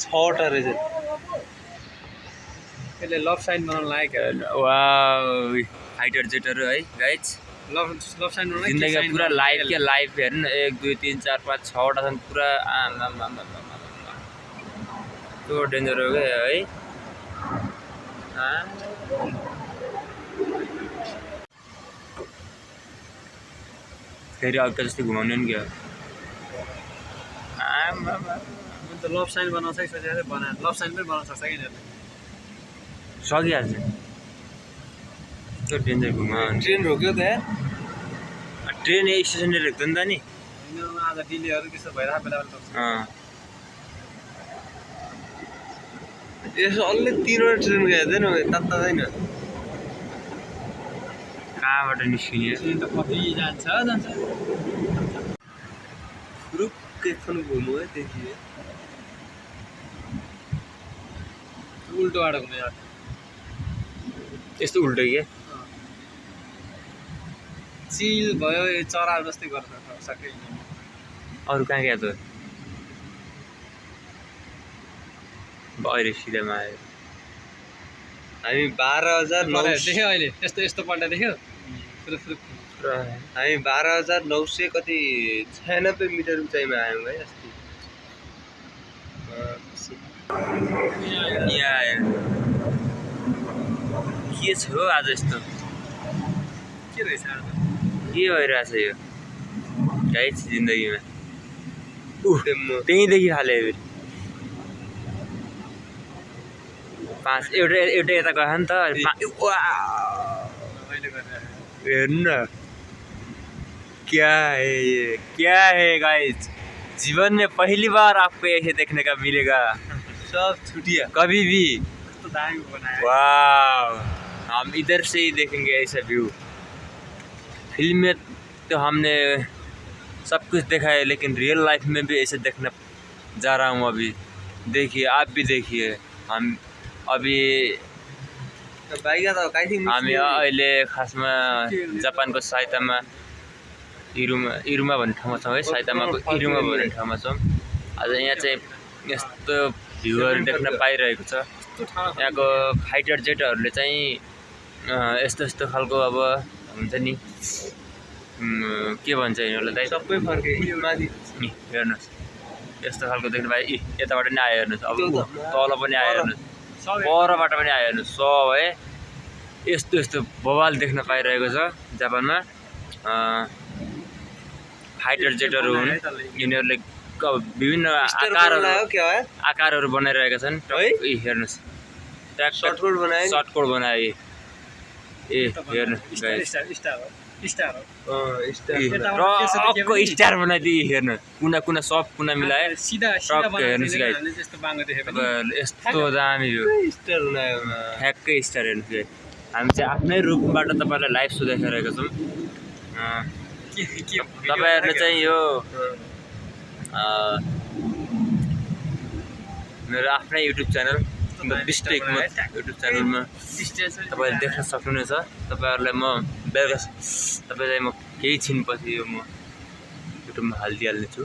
6वटा रहेछ यसले love sign बनाउन लाग्यो वाउ फाइटर जेटहरु है गाइज लभ साइन बनाउन जिन्दगीमा पुरा लाइभ के लाइभ हेर्नु 1 2 3 4 5 6वटा छन् पुरा त्यो डेन्जर हो के है फेरि अर्को जस्तै घुमाउने नि के त लभ साइन बनाउन सकिसकेको बना लभ साइन पनि बनाउन सक्छ कि सकिहाल्छ त्यो डेन्जर घुमा ट्रेन रोक्यो त यार ट्रेन स्टेसनले रोक्छ नि त नि आज डिलेहरू त्यस्तो भइरहेको बेला यसो अलि 3वटा ट्रेन गएको थिएन तात्ता छैन कहाँबाट निस्किने ट्रेन त कति जान्छ रुक्कै खनु घुम्यो है त्यति उल्टो बाटो घुम्यो यार यस्तो उल्टो के चिल भयो यो चराहरू जस्तै गर्छ सकै अरू कहाँ गयो त अहिले सिधामा आयो हामी 12,900 देख्यो अहिले यस्तो यस्तो पल्टा देख्यो हामी 12,900 कति 96 मिटर उचाइमा आयौँ है अस्ति के छ हो आज यस्तो के रहेछ आज के भइरहेछ यो गाइस जिन्दगीमा त्यहीँदेखि हाले पाँच एउटा यता गयो नि त हेर्नु न क्या है गाइस जीवन में पहली बार आपको ऐसे देखने का मिलेगा सब छुटिया कभी भी तो दामी बनाया वाह हम इधर से ही देखेंगे ऐसा व्यू फिल्म में तो हमने सब कुछ देखा है लेकिन रियल लाइफ में भी ऐसे देखने जा रहा हूँ अभी देखिए आप भी देखिए हम अभी हामी अहिले खासमा जापानको साइतामा इरुमा भन्ने ठाउँमा छौँ है साइतामाको इरुमा भन्ने ठाउँमा छौँ आज यहाँ चाहिँ यस्तो भ्यूहरू देख्न पाइरहेको छ यहाँको फाइटर जेटहरूले चाहिँ यस्तो यस्तो खालको अब हुन्छ नि के भन्छ यिनीहरूलाई दाइ सबै फर्के हेर्नुहोस् यस्तो खालको देख्नु पाए यताबाट नि आयो हेर्नुहोस् अब तल पनि आयो हेर्नुहोस् परबाट पनि आयो हेर्नुहोस् सब है यस्तो यस्तो बवाल देख्न पाइरहेको छ जापानमा फाइटर जेटहरू हुन् यिनीहरूले विभिन्न आकारहरू बनाइरहेका छन् हेर्नुहोस् सर्टकोट बनाए ए हेर्नुहोस् स्टार बनाइदिए हेर्नु कुना कुना सब कुना मिलाएर हेर्नुहोस् यस्तो दामी हो ठ्याक्कै स्टार हेर्नुहोस् गाइस हामी चाहिँ आफ्नै रूपबाट तपाईँलाई लाइभ सो देखाइरहेका छौँ तपाईँहरूले चाहिँ यो मेरो आफ्नै युट्युब च्यानल डिस्ट्रिक्टमा युट्युब च्यानलमा तपाईँले देख्न सक्नुहुनेछ तपाईँहरूलाई म बेलुका तपाईँलाई म केही छिनपछि यो म युट्युबमा हालिदिइहाल्ने छु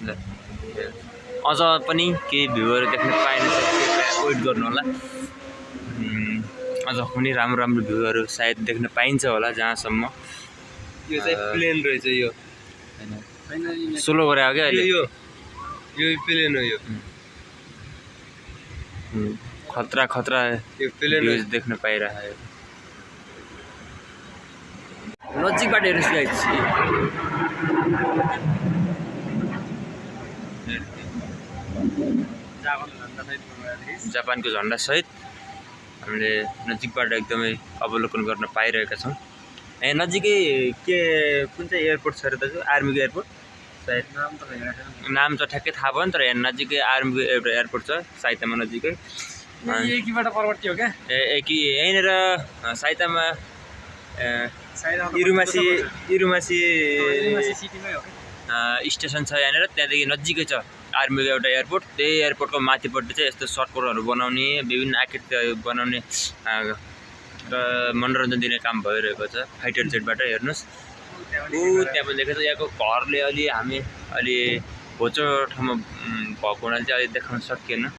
ल अझ पनि केही भ्यूहरू देख्न पाइनेछ वेट गर्नु होला अझ पनि राम्रो राम्रो भ्यूहरू सायद देख्न पाइन्छ होला जहाँसम्म यो चाहिँ प्लेन रहेछ यो सोलो गरे हो क्या अहिले यो प्लेन हो यो खतरा यो प्लेन देख्न पाइरहेको नजिकबाट हेर्नुहोस् गाइस जापानको झन्डा सहित हामीले नजिकबाट एकदमै अवलोकन गर्न पाइरहेका छौँ यहाँ नजिकै के कुन चाहिँ एयरपोर्ट छ र दाजु आर्मीको एयरपोर्ट सायद नाम त ठ्याक्कै थाहा भएन तर यहाँ नजिकै आर्मीको एउटा एयरपोर्ट छ साइतामा नजिकै एकीबाट परवर्ती हो क्या यहीँनिर साइतामा इरुमासी स्टेसन छ यहाँनिर त्यहाँदेखि नजिकै छ आर्मीको एउटा एयरपोर्ट त्यही एयरपोर्टको माथिपट्टि चाहिँ यस्तो सर्टकोटहरू बनाउने विभिन्न आकृतिहरू बनाउने र मनोरञ्जन दिने काम भइरहेको छ फाइटर जेटबाट हेर्नुहोस् त्यहाँ पनि देखेको छ यहाँको घरले हामी अलि होचो ठाउँमा भएको हुनाले चाहिँ अहिले देखाउन सकिएन